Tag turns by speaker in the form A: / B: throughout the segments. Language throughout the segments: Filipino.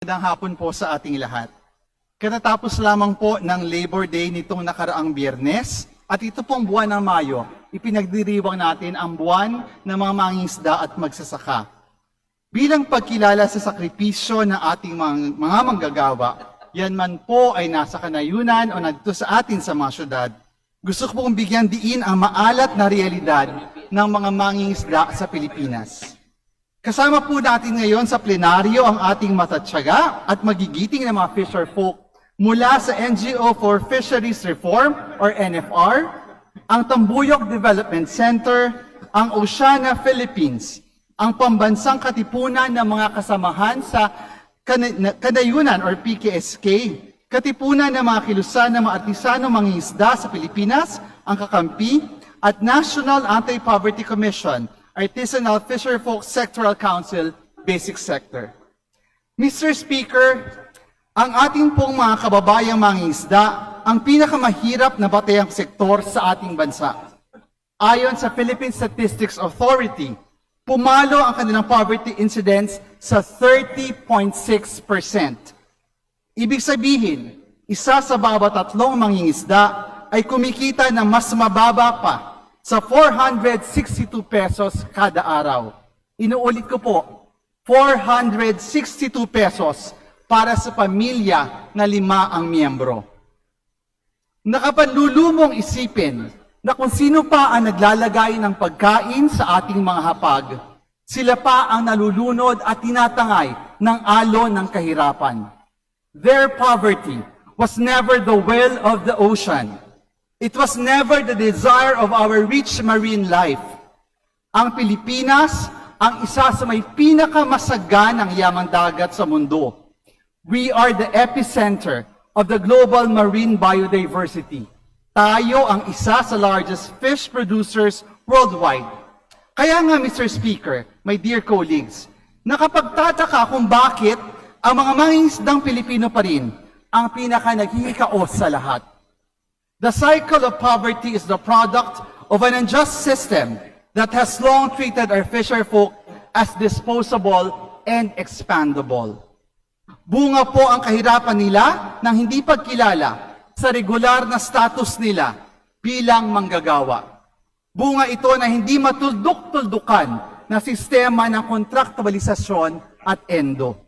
A: Magandang hapon po sa ating lahat. Katatapos lamang po ng Labor Day nitong nakaraang Biyernes at ito pong buwan ng Mayo, ipinagdiriwang natin ang buwan ng mga mangingisda at magsasaka. Bilang pagkilala sa sakripisyo ng ating mga manggagawa, yan man po ay nasa kanayunan o nandito sa atin sa mga syudad, gusto ko pong bigyan diin ang maalat na realidad ng mga mangingisda sa Pilipinas. Kasama po natin ngayon sa plenaryo ang ating matatyaga at magigiting na mga fisher folk mula sa NGO for Fisheries Reform or NFR, ang Tambuyok Development Center, ang Oceana Philippines, ang Pambansang Katipunan ng mga kasamahan sa Kanayunan or PKSK, Katipunan ng mga kilusan ng mga artisano mangingisda sa Pilipinas, ang Kakampi, at National Anti-Poverty Commission, Artisanal Fisherfolk Sectoral Council, Basic Sector. Mr. Speaker, ang ating pong mga kababayang mangingisda ang pinakamahirap na batayang sektor sa ating bansa. Ayon sa Philippine Statistics Authority, pumalo ang kanilang poverty incidence sa 30.6%. Ibig sabihin, isa sa bawat tatlong mangingisda ay kumikita ng mas mababa pa sa 462 pesos kada araw. Inuulit ko po, 462 pesos para sa pamilya na 5 ang miyembro. Nakapanlulumong isipin na kung sino pa ang naglalagay ng pagkain sa ating mga hapag, sila pa ang nalulunod at tinatangay ng alon ng kahirapan. Their poverty was never the will of the ocean. It was never the desire of our rich marine life. Ang Pilipinas ang isa sa may pinakamasaganang yamang dagat sa mundo. We are the epicenter of the global marine biodiversity. Tayo ang isa sa largest fish producers worldwide. Kaya nga, Mr. Speaker, my dear colleagues, nakapagtataka kung bakit ang mga mangingisdang Pilipino pa rin ang pinaka-naghihikaos sa lahat. The cycle of poverty is the product of an unjust system that has long treated our fisherfolk as disposable and expandable. Bunga po ang kahirapan nila ng hindi pagkilala sa regular na status nila bilang manggagawa. Bunga ito na hindi matuldok-tuldukan na sistema ng kontraktualisasyon at endo.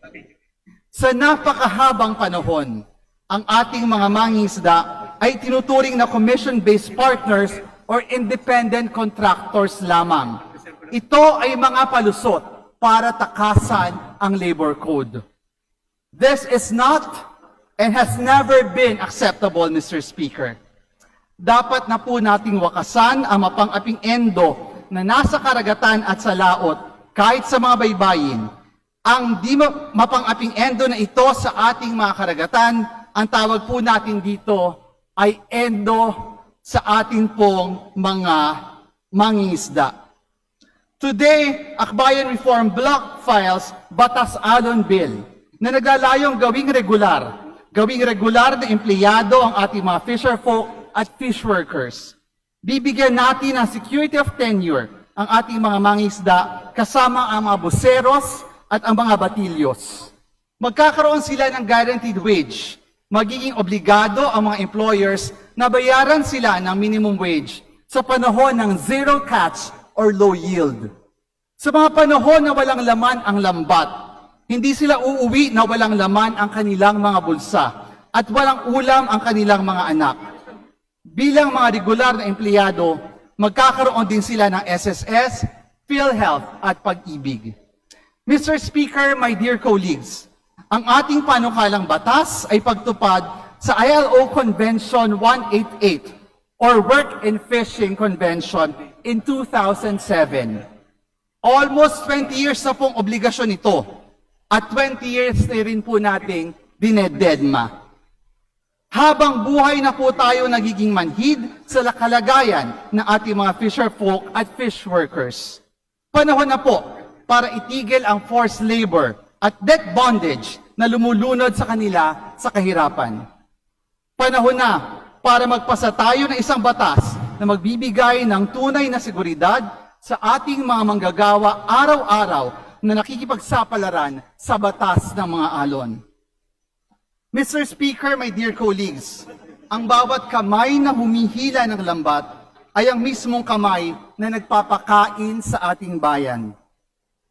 A: Sa napakahabang panahon, ang ating mga mangingisda ay tinuturing na commission-based partners or independent contractors lamang. Ito ay mga palusot para takasan ang labor code. This is not and has never been acceptable, Mr. Speaker. Dapat na po nating wakasan ang mapang-aping endo na nasa karagatan at sa laot kahit sa mga baybayin. Ang di mapang-aping endo na ito sa ating mga karagatan, ang tawag po natin dito ay endo sa ating pong mga mangingisda. Today, Akbayan Reform Block files Batas Alon Bill na naglalayong gawing regular na empleyado ang ating mga fisherfolk at fish workers. Bibigyan natin ng security of tenure ang ating mga mangingisda kasama ang mga buseros at ang mga batilyos. Magkakaroon sila ng guaranteed wage. Magiging obligado ang mga employers na bayaran sila ng minimum wage sa panahon ng zero catch or low yield. Sa mga panahon na walang laman ang lambat, hindi sila uuwi na walang laman ang kanilang mga bulsa at walang ulam ang kanilang mga anak. Bilang mga regular na empleyado, magkakaroon din sila ng SSS, PhilHealth at Pag-ibig. Mr. Speaker, my dear colleagues, ang ating panukalang batas ay pagtupad sa ILO Convention 188 or Work and Fishing Convention in 2007. Almost 20 years na pong obligasyon ito at 20 years na rin po nating dinededma. Habang buhay na po tayo nagiging manhid sa kalagayan ng ating mga fisherfolk at fish workers. Panahon na po para itigil ang forced labor at debt bondage na lumulunod sa kanila sa kahirapan. Panahon na para magpasa tayo ng isang batas na magbibigay ng tunay na seguridad sa ating mga manggagawa araw-araw na nakikipagsapalaran sa batas ng mga alon. Mr. Speaker, my dear colleagues, ang bawat kamay na humihila ng lambat ay ang mismong kamay na nagpapakain sa ating bayan.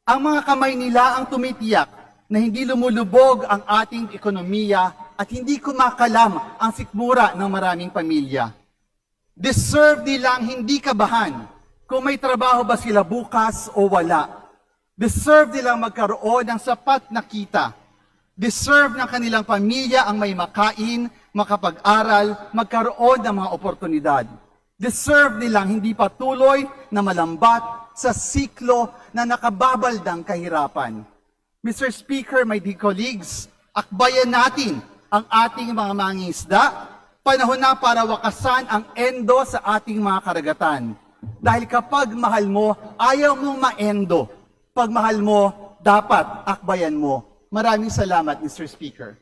A: Ang mga kamay nila ang tumitiyak na hindi lumulubog ang ating ekonomiya at hindi kumakalam ang sikmura ng maraming pamilya. Deserve nilang hindi kabahan kung may trabaho ba sila bukas o wala. Deserve nilang magkaroon ng sapat na kita. Deserve ng kanilang pamilya ang may makain, makapag-aral, magkaroon ng mga oportunidad. Deserve nilang hindi patuloy na malambat sa siklo na nakababaldang kahirapan. Mr. Speaker, my dear colleagues, akbayan natin ang ating mga mangingisda. Panahon na para wakasan ang endo sa ating mga karagatan. Dahil kapag mahal mo, ayaw mong maendo. Pag mahal mo, dapat akbayan mo. Maraming salamat, Mr. Speaker.